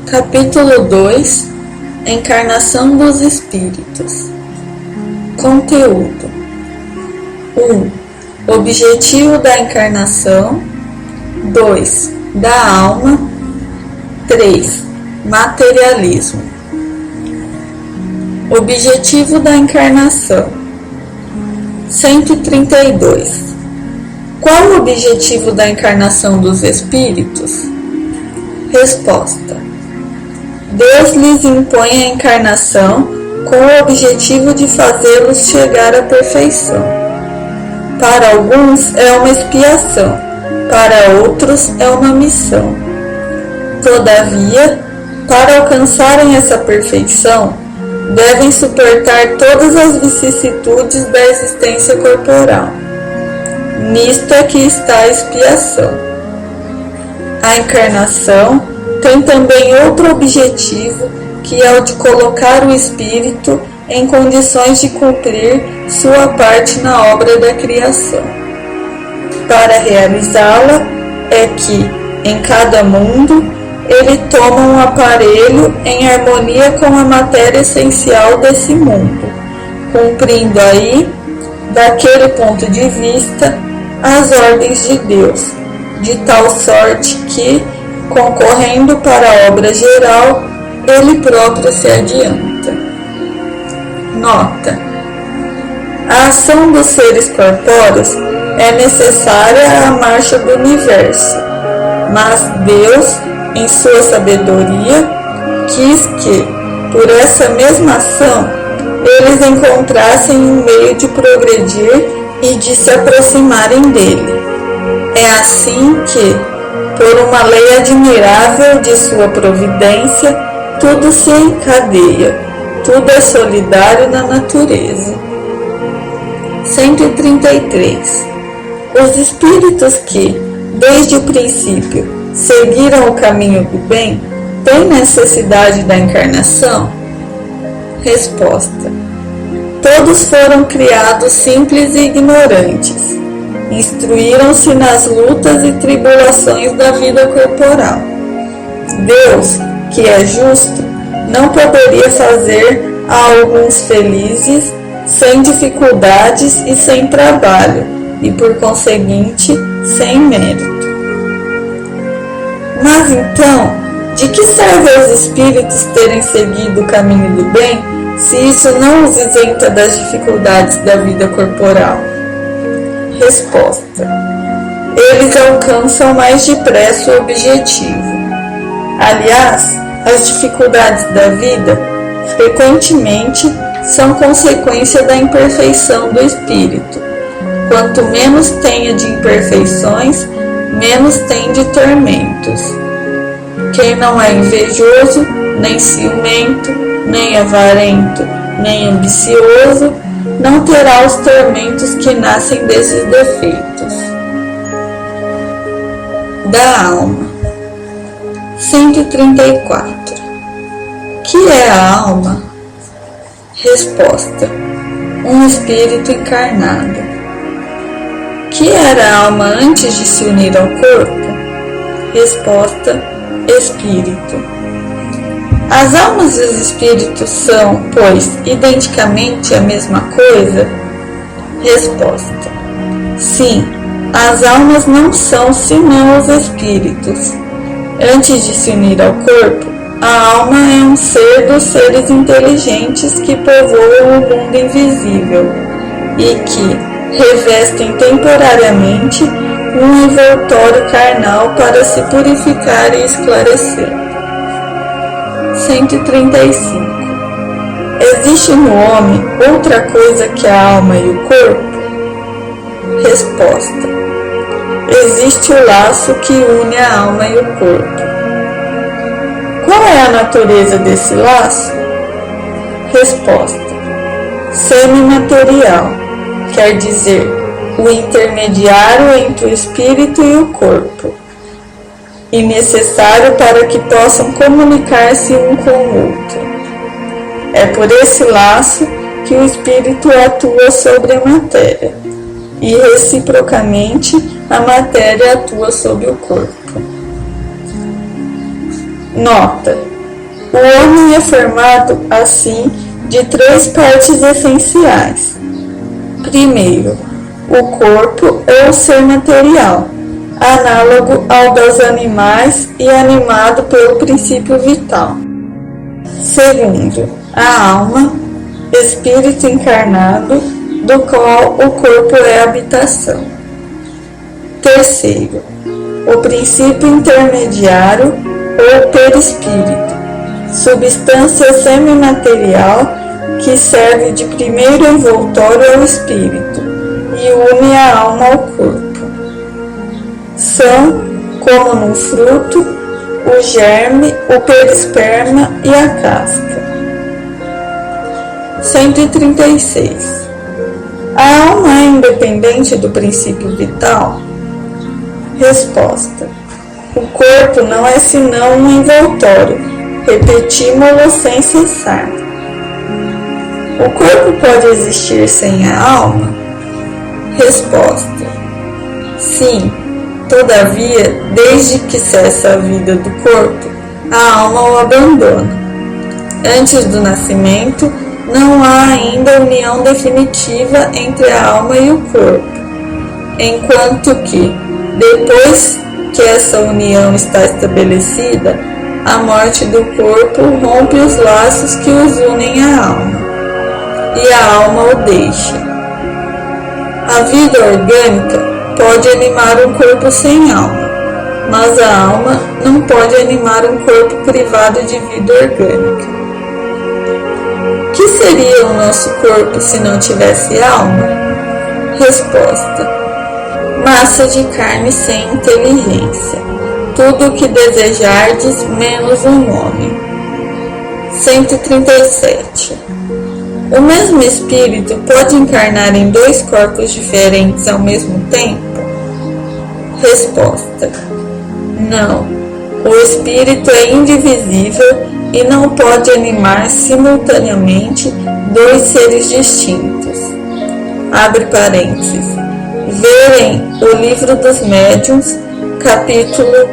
Capítulo 2 Encarnação dos Espíritos. Conteúdo: 1. Objetivo da encarnação. 2. Da alma. 3. Materialismo. Objetivo da encarnação. 132. Qual o objetivo da encarnação dos espíritos? Resposta: Deus lhes impõe a encarnação com o objetivo de fazê-los chegar à perfeição. Para alguns é uma expiação, para outros é uma missão. Todavia, para alcançarem essa perfeição, devem suportar todas as vicissitudes da existência corporal. Nisto é que está a expiação. A encarnação tem também outro objetivo, que é o de colocar o espírito em condições de cumprir sua parte na obra da criação. Para realizá-la é que, em cada mundo, ele toma um aparelho em harmonia com a matéria essencial desse mundo, cumprindo aí, daquele ponto de vista, as ordens de Deus, de tal sorte que, concorrendo para a obra geral, ele próprio se adianta. Nota: a ação dos seres corpóreos é necessária à marcha do universo, mas Deus, em sua sabedoria, quis que, por essa mesma ação, eles encontrassem um meio de progredir e de se aproximarem dele. É assim que, por uma lei admirável de sua providência, tudo se encadeia, tudo é solidário na natureza. 133. Os espíritos que, desde o princípio, seguiram o caminho do bem, têm necessidade da encarnação? Resposta: todos foram criados simples e ignorantes. Instruíram-se nas lutas e tribulações da vida corporal. Deus, que é justo, não poderia fazer a alguns felizes sem dificuldades e sem trabalho, e por conseguinte, sem mérito. Mas então, de que serve aos espíritos terem seguido o caminho do bem, se isso não os isenta das dificuldades da vida corporal? Resposta: eles alcançam mais depressa o objetivo. Aliás, as dificuldades da vida, frequentemente, são consequência da imperfeição do espírito. Quanto menos tenha de imperfeições, menos tem de tormentos. Quem não é invejoso, nem ciumento, nem avarento, nem ambicioso, não terá os tormentos que nascem desses defeitos. Da alma. 134. Que é a alma? Resposta: um espírito encarnado. Que era a alma antes de se unir ao corpo? Resposta: espírito. As almas e os espíritos são, pois, identicamente a mesma coisa? Resposta: sim, as almas não são senão os espíritos. Antes de se unir ao corpo, a alma é um ser dos seres inteligentes que povoam o mundo invisível e que revestem temporariamente um envoltório carnal para se purificar e esclarecer. 135. Existe no homem outra coisa que a alma e o corpo? Resposta: existe o laço que une a alma e o corpo. Qual é a natureza desse laço? Resposta: semimaterial, quer dizer, o intermediário entre o espírito e o corpo, e necessário para que possam comunicar-se um com o outro. É por esse laço que o espírito atua sobre a matéria, e reciprocamente a matéria atua sobre o corpo. Nota: o homem é formado, assim, de 3 partes essenciais. Primeiro, o corpo ou ser material, análogo ao dos animais e animado pelo princípio vital. Segundo, a alma, espírito encarnado, do qual o corpo é a habitação. Terceiro, o princípio intermediário ou perispírito, substância semimaterial que serve de primeiro envoltório ao espírito e une a alma ao corpo. São, como no fruto, o germe, o perisperma e a casca. 136. A alma é independente do princípio vital? Resposta: o corpo não é senão um envoltório, repetimos-lo sem cessar. O corpo pode existir sem a alma? Resposta: sim, todavia, desde que cessa a vida do corpo, a alma o abandona. Antes do nascimento, não há ainda união definitiva entre a alma e o corpo, enquanto que, depois que essa união está estabelecida, a morte do corpo rompe os laços que os unem à alma, e a alma o deixa. A vida orgânica pode animar um corpo sem alma, mas a alma não pode animar um corpo privado de vida orgânica. O que seria o nosso corpo se não tivesse alma? Resposta: massa de carne sem inteligência, tudo o que desejardes menos um homem. 137. O mesmo espírito pode encarnar em 2 corpos diferentes ao mesmo tempo? Resposta: não. O espírito é indivisível e não pode animar simultaneamente 2 seres distintos. Abre parênteses. Verem o Livro dos Médiuns, capítulo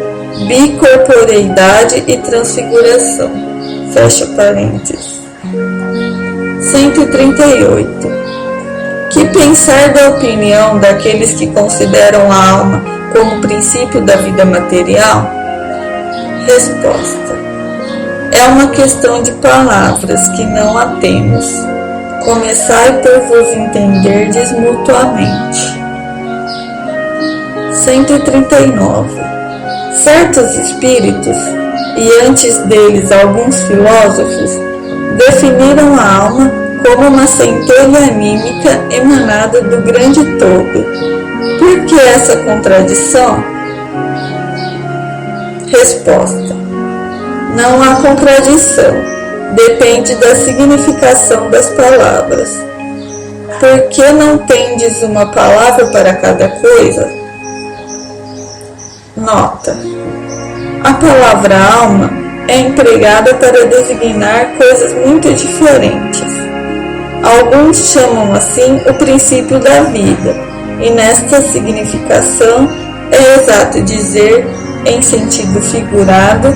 Bicorporeidade e Transfiguração. Fecha parênteses. 138. Que pensar da opinião daqueles que consideram a alma como princípio da vida material? Resposta: é uma questão de palavras que não a temos. Começai por vos entenderdes mutuamente. 139. Certos espíritos, e antes deles alguns filósofos, definiram a alma como uma centelha anímica emanada do grande todo. Por que essa contradição? Resposta: não há contradição, depende da significação das palavras. Por que não tendes uma palavra para cada coisa? Nota: a palavra alma é empregada para designar coisas muito diferentes. Alguns chamam assim o princípio da vida, e nesta significação é exato dizer, em sentido figurado,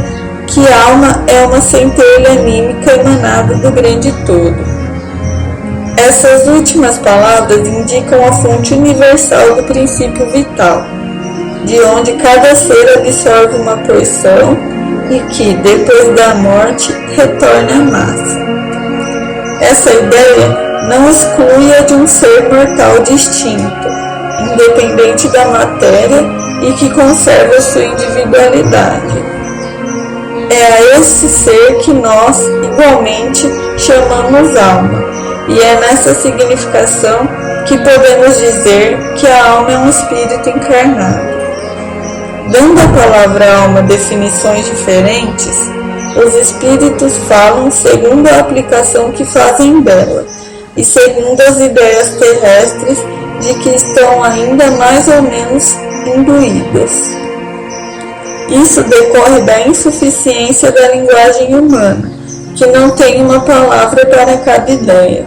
que alma é uma centelha anímica emanada do grande todo. Essas últimas palavras indicam a fonte universal do princípio vital, de onde cada ser absorve uma porção e que, depois da morte, retorna à massa. Essa ideia não exclui a de um ser mortal distinto, independente da matéria e que conserva sua individualidade. É a esse ser que nós, igualmente, chamamos alma, e é nessa significação que podemos dizer que a alma é um espírito encarnado. Dando à palavra alma definições diferentes, os espíritos falam segundo a aplicação que fazem dela e segundo as ideias terrestres de que estão ainda mais ou menos imbuídas. Isso decorre da insuficiência da linguagem humana, que não tem uma palavra para cada ideia,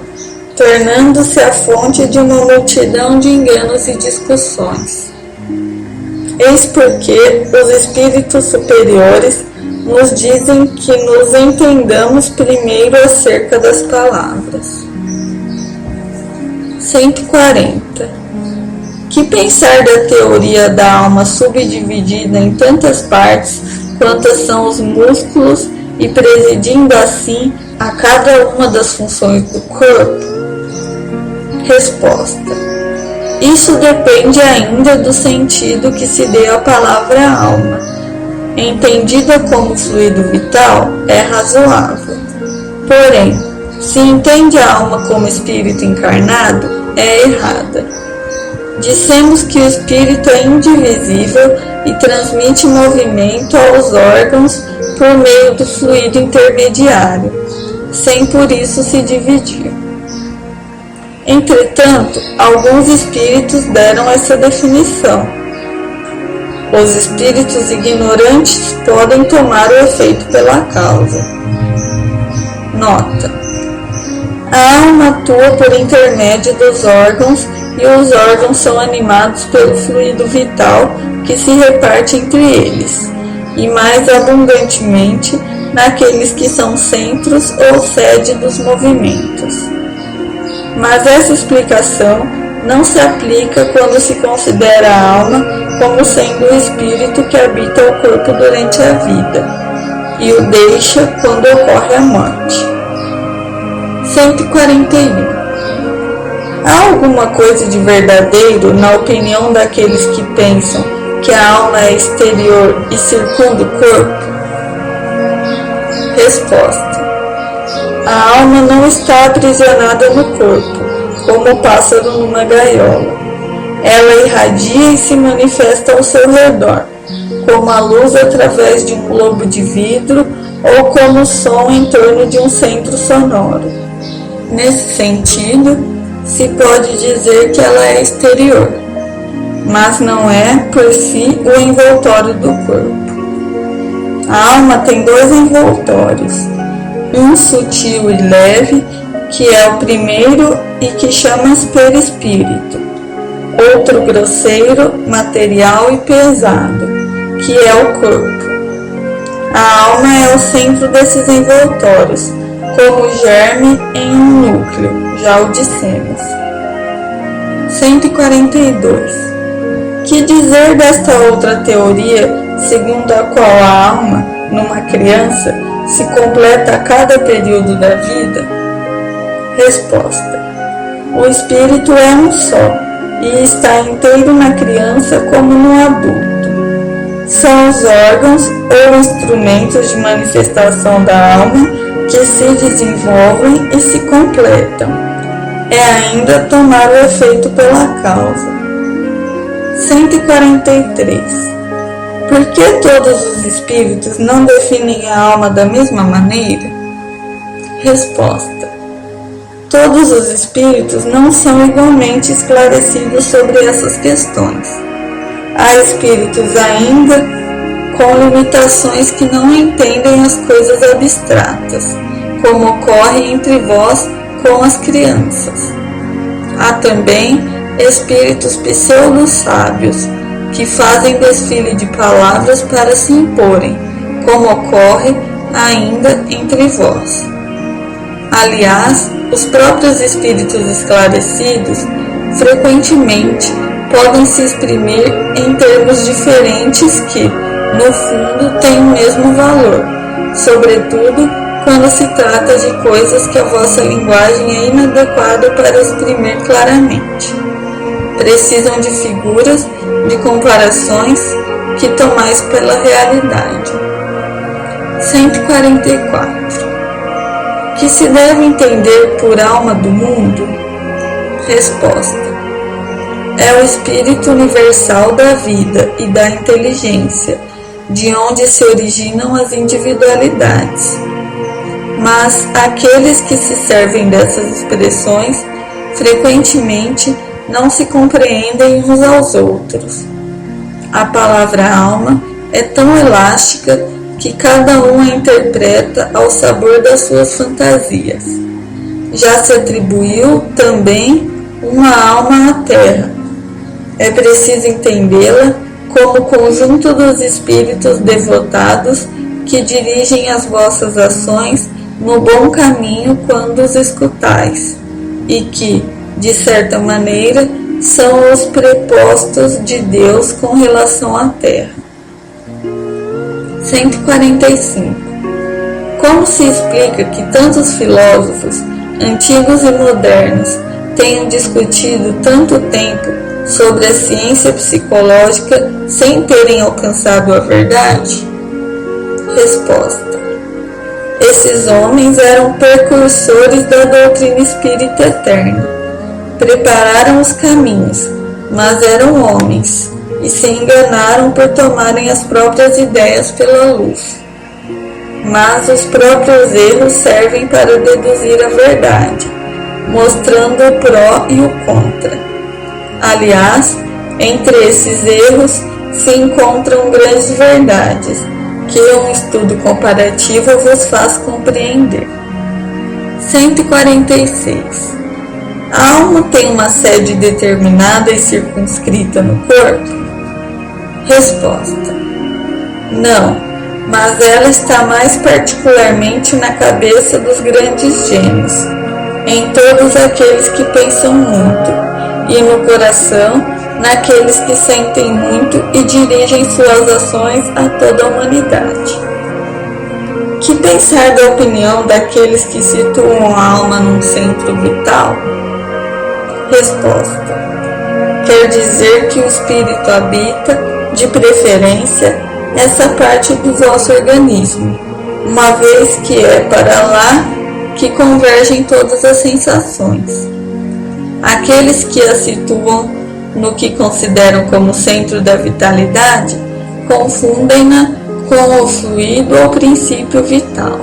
tornando-se a fonte de uma multidão de enganos e discussões. Eis porque os espíritos superiores nos dizem que nos entendamos primeiro acerca das palavras. 140. Que pensar da teoria da alma subdividida em tantas partes quantas são os músculos e presidindo assim a cada uma das funções do corpo? Resposta: isso depende ainda do sentido que se dê à palavra alma. Entendida como fluido vital, é razoável. Porém, se entende a alma como espírito encarnado, é errada. Dissemos que o espírito é indivisível e transmite movimento aos órgãos por meio do fluido intermediário, sem por isso se dividir. Entretanto, alguns espíritos deram essa definição. Os espíritos ignorantes podem tomar o efeito pela causa. Nota: a alma atua por intermédio dos órgãos e os órgãos são animados pelo fluido vital que se reparte entre eles, e mais abundantemente naqueles que são centros ou sede dos movimentos. Mas essa explicação não se aplica quando se considera a alma como sendo o espírito que habita o corpo durante a vida e o deixa quando ocorre a morte. 141. Há alguma coisa de verdadeiro na opinião daqueles que pensam que a alma é exterior e circunda o corpo? Resposta: a alma não está aprisionada no corpo, como o pássaro numa gaiola. Ela irradia e se manifesta ao seu redor, como a luz através de um globo de vidro ou como o som em torno de um centro sonoro. Nesse sentido, se pode dizer que ela é exterior, mas não é, por si, o envoltório do corpo. A alma tem dois envoltórios, um sutil e leve, que é o primeiro e que chama-se perispírito, outro grosseiro, material e pesado, que é o corpo. A alma é o centro desses envoltórios, como germe em um núcleo, já o dissemos. 142. Que dizer desta outra teoria, segundo a qual a alma, numa criança, se completa a cada período da vida? Resposta: o espírito é um só, e está inteiro na criança como no adulto. São os órgãos ou instrumentos de manifestação da alma que se desenvolvem e se completam. É ainda tomar o efeito pela causa. 143. Por que todos os espíritos não definem a alma da mesma maneira? Resposta: todos os espíritos não são igualmente esclarecidos sobre essas questões. Há espíritos ainda com limitações que não entendem as coisas abstratas, como ocorre entre vós com as crianças. Há também espíritos pseudo-sábios, que fazem desfile de palavras para se imporem, como ocorre ainda entre vós. Aliás, os próprios espíritos esclarecidos, frequentemente, podem se exprimir em termos diferentes que, no fundo, têm o mesmo valor, sobretudo quando se trata de coisas que a vossa linguagem é inadequada para exprimir claramente. Precisam de figuras, de comparações que tomais pela realidade. 144. Que se deve entender por alma do mundo? Resposta: é o espírito universal da vida e da inteligência, de onde se originam as individualidades. Mas aqueles que se servem dessas expressões frequentemente não se compreendem uns aos outros. A palavra alma é tão elástica que cada um a interpreta ao sabor das suas fantasias. Já se atribuiu também uma alma à terra. É preciso entendê-la como o conjunto dos espíritos devotados que dirigem as vossas ações no bom caminho quando os escutais, e que, de certa maneira, são os prepostos de Deus com relação à terra. 145. Como se explica que tantos filósofos, antigos e modernos, tenham discutido tanto tempo sobre a ciência psicológica sem terem alcançado a verdade? Resposta: esses homens eram precursores da doutrina espírita eterna. Prepararam os caminhos, mas eram homens, e se enganaram por tomarem as próprias ideias pela luz. Mas os próprios erros servem para deduzir a verdade, mostrando o pró e o contra. Aliás, entre esses erros se encontram grandes verdades, que um estudo comparativo vos faz compreender. 146. A alma tem uma sede determinada e circunscrita no corpo? Resposta: não, mas ela está mais particularmente na cabeça dos grandes gênios, em todos aqueles que pensam muito, e no coração, naqueles que sentem muito e dirigem suas ações a toda a humanidade. Que pensar da opinião daqueles que situam a alma num centro vital? Resposta: quer dizer que o espírito habita, de preferência, essa parte do vosso organismo, uma vez que é para lá que convergem todas as sensações. Aqueles que a situam no que consideram como centro da vitalidade, confundem-na com o fluido ou princípio vital.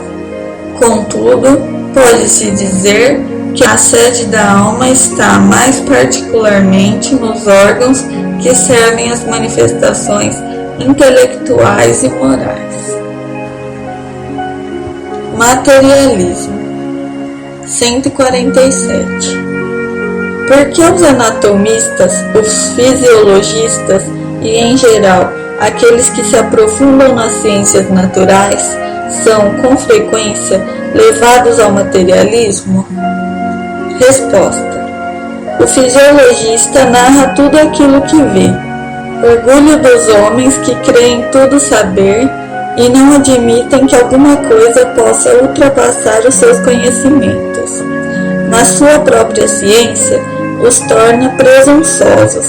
Contudo, pode-se dizer que a sede da alma está mais particularmente nos órgãos que servem às manifestações intelectuais e morais. Materialismo. 147. Porque os anatomistas, os fisiologistas e, em geral, aqueles que se aprofundam nas ciências naturais são, com frequência, levados ao materialismo? Resposta: o fisiologista narra tudo aquilo que vê. Orgulho dos homens que creem tudo saber e não admitem que alguma coisa possa ultrapassar os seus conhecimentos. Na sua própria ciência, os torna presunçosos.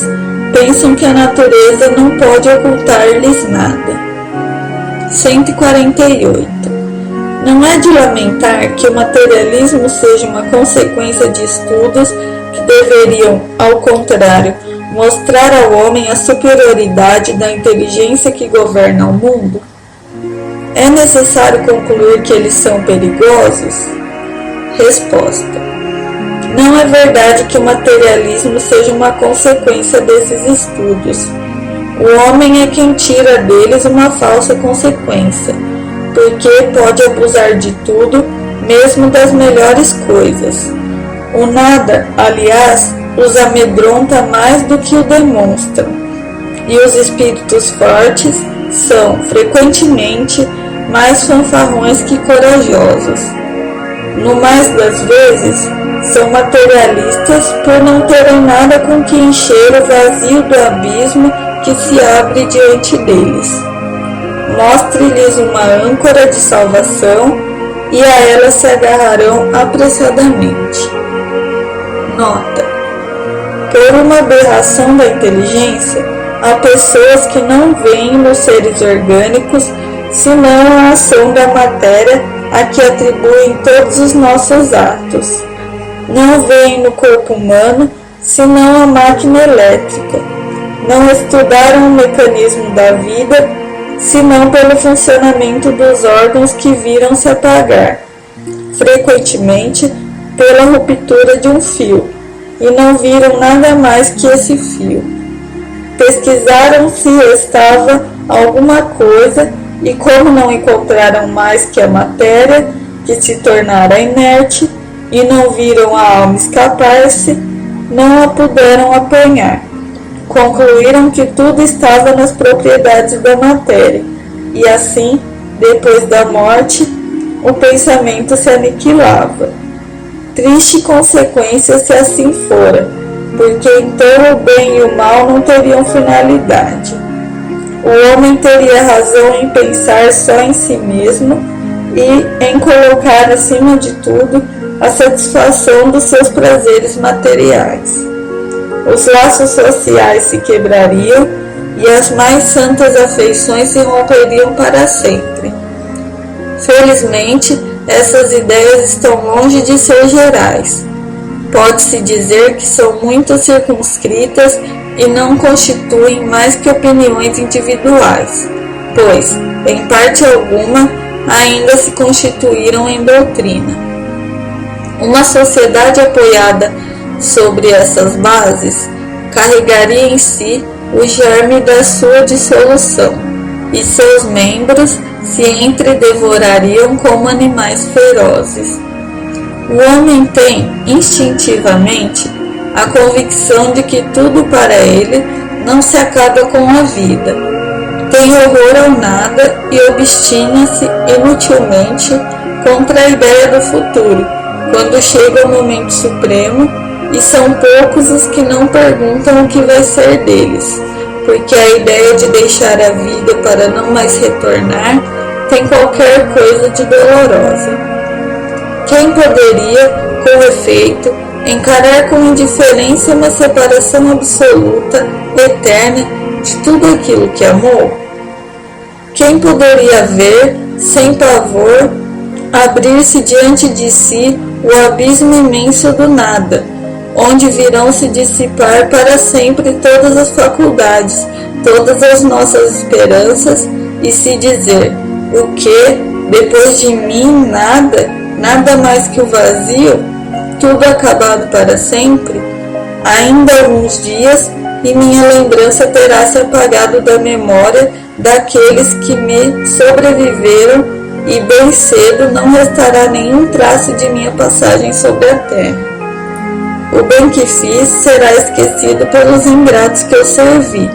Pensam que a natureza não pode ocultar-lhes nada. 148. Não é de lamentar que o materialismo seja uma consequência de estudos que deveriam, ao contrário, mostrar ao homem a superioridade da inteligência que governa o mundo? É necessário concluir que eles são perigosos? Resposta: não é verdade que o materialismo seja uma consequência desses estudos. O homem é quem tira deles uma falsa consequência, porque pode abusar de tudo, mesmo das melhores coisas. O nada, aliás, os amedronta mais do que o demonstram, e os espíritos fortes são, frequentemente, mais fanfarrões que corajosos. No mais das vezes, são materialistas por não terem nada com que encher o vazio do abismo que se abre diante deles. Mostre-lhes uma âncora de salvação e a ela se agarrarão apressadamente. Nota: por uma aberração da inteligência, há pessoas que não veem nos seres orgânicos senão a ação da matéria a que atribuem todos os nossos atos. Não veem no corpo humano senão a máquina elétrica. Não estudaram o mecanismo da vida senão pelo funcionamento dos órgãos que viram se apagar, frequentemente pela ruptura de um fio, e não viram nada mais que esse fio. Pesquisaram se restava alguma coisa e, como não encontraram mais que a matéria, que se tornara inerte, e não viram a alma escapar-se, não a puderam apanhar. Concluíram que tudo estava nas propriedades da matéria, e assim depois da morte, o pensamento se aniquilava. Triste consequência se assim fora, porque então o bem e o mal não teriam finalidade. O homem teria razão em pensar só em si mesmo e em colocar acima de tudo a satisfação dos seus prazeres materiais. Os laços sociais se quebrariam e as mais santas afeições se romperiam para sempre. Felizmente, essas ideias estão longe de ser gerais. Pode-se dizer que são muito circunscritas e não constituem mais que opiniões individuais, pois, em parte alguma, ainda se constituíram em doutrina. Uma sociedade apoiada sobre essas bases carregaria em si o germe da sua dissolução, e seus membros se entredevorariam como animais ferozes. O homem tem, instintivamente, a convicção de que tudo para ele não se acaba com a vida. Tem horror ao nada e obstina-se inutilmente contra a ideia do futuro, quando chega o momento supremo, e são poucos os que não perguntam o que vai ser deles, porque a ideia de deixar a vida para não mais retornar tem qualquer coisa de dolorosa. Quem poderia, com efeito, encarar com indiferença uma separação absoluta, eterna, de tudo aquilo que amou? Quem poderia ver, sem pavor, abrir-se diante de si o abismo imenso do nada, onde virão se dissipar para sempre todas as faculdades, todas as nossas esperanças, e se dizer: o que, depois de mim, nada mais que o vazio, tudo acabado para sempre? Ainda alguns dias, e minha lembrança terá se apagado da memória daqueles que me sobreviveram, e bem cedo não restará nenhum traço de minha passagem sobre a terra. O bem que fiz será esquecido pelos ingratos que eu servi,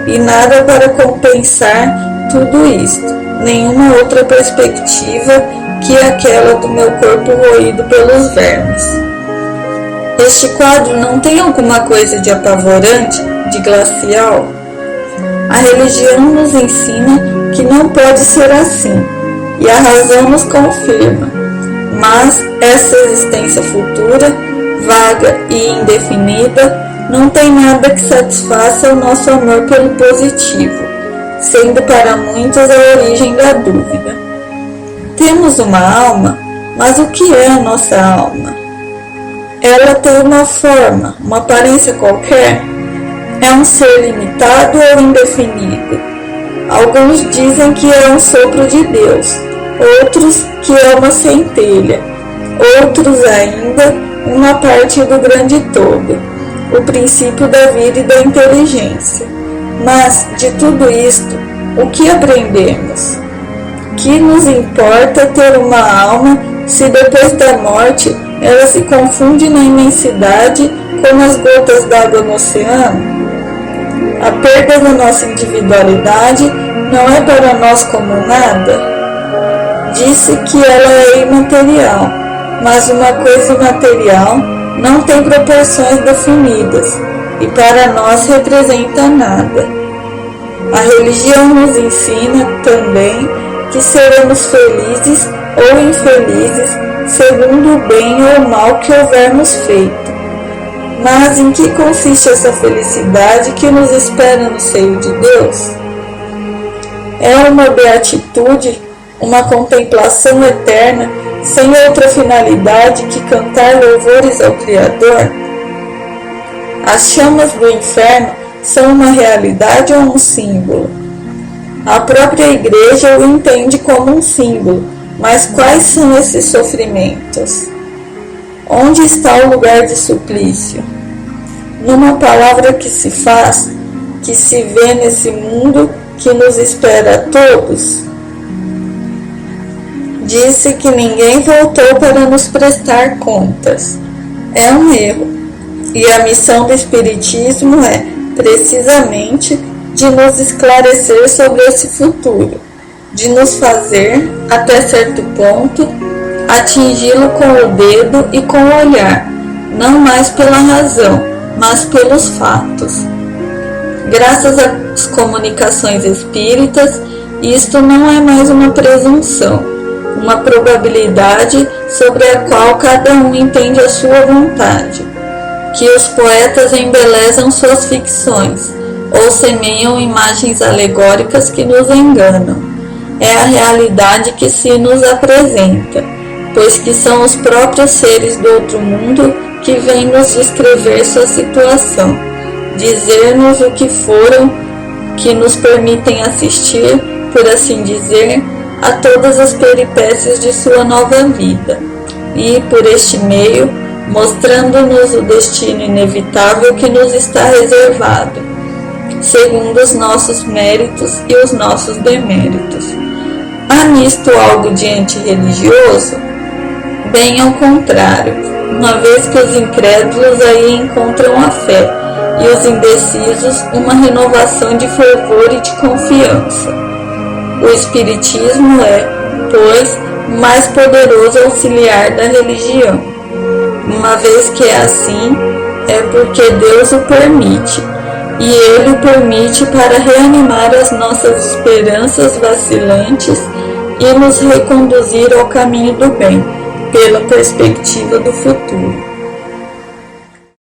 e nada para compensar tudo isto, nenhuma outra perspectiva que aquela do meu corpo roído pelos vermes. Este quadro não tem alguma coisa de apavorante, de glacial? A religião nos ensina que não pode ser assim, e a razão nos confirma, mas essa existência futura, vaga e indefinida, não tem nada que satisfaça o nosso amor pelo positivo, sendo para muitos a origem da dúvida. Temos uma alma, mas o que é a nossa alma? Ela tem uma forma, uma aparência qualquer? É um ser limitado ou indefinido? Alguns dizem que é um sopro de Deus, outros que é uma centelha, outros ainda uma parte do grande todo, o princípio da vida e da inteligência. Mas, de tudo isto, o que aprendemos? Que nos importa ter uma alma se depois da morte ela se confunde na imensidade como as gotas d'água no oceano? A perda da nossa individualidade não é para nós como nada? Disse que ela é imaterial, mas uma coisa imaterial não tem proporções definidas e para nós representa nada. A religião nos ensina também que seremos felizes ou infelizes segundo o bem ou o mal que houvermos feito. Mas em que consiste essa felicidade que nos espera no seio de Deus? É uma beatitude, uma contemplação eterna, sem outra finalidade que cantar louvores ao Criador? As chamas do inferno são uma realidade ou um símbolo? A própria Igreja o entende como um símbolo, mas quais são esses sofrimentos? Onde está o lugar de suplício? Numa palavra que se faz, que se vê nesse mundo que nos espera a todos? Disse que ninguém voltou para nos prestar contas. É um erro, e a missão do Espiritismo é, precisamente, de nos esclarecer sobre esse futuro, de nos fazer, até certo ponto, atingi-lo com o dedo e com o olhar, não mais pela razão, mas pelos fatos. Graças às comunicações espíritas, isto não é mais uma presunção, uma probabilidade sobre a qual cada um entende a sua vontade, que os poetas embelezam suas ficções, ou semeiam imagens alegóricas que nos enganam. É a realidade que se nos apresenta, pois que são os próprios seres do outro mundo que vêm nos descrever sua situação, dizer-nos o que foram, que nos permitem assistir, por assim dizer, a todas as peripécias de sua nova vida, e, por este meio, mostrando-nos o destino inevitável que nos está reservado, segundo os nossos méritos e os nossos deméritos. Há nisto algo de antirreligioso? Bem ao contrário, uma vez que os incrédulos aí encontram a fé, e os indecisos uma renovação de fervor e de confiança. O Espiritismo é, pois, o mais poderoso auxiliar da religião. Uma vez que é assim, é porque Deus o permite, e Ele o permite para reanimar as nossas esperanças vacilantes e nos reconduzir ao caminho do bem, pela perspectiva do futuro.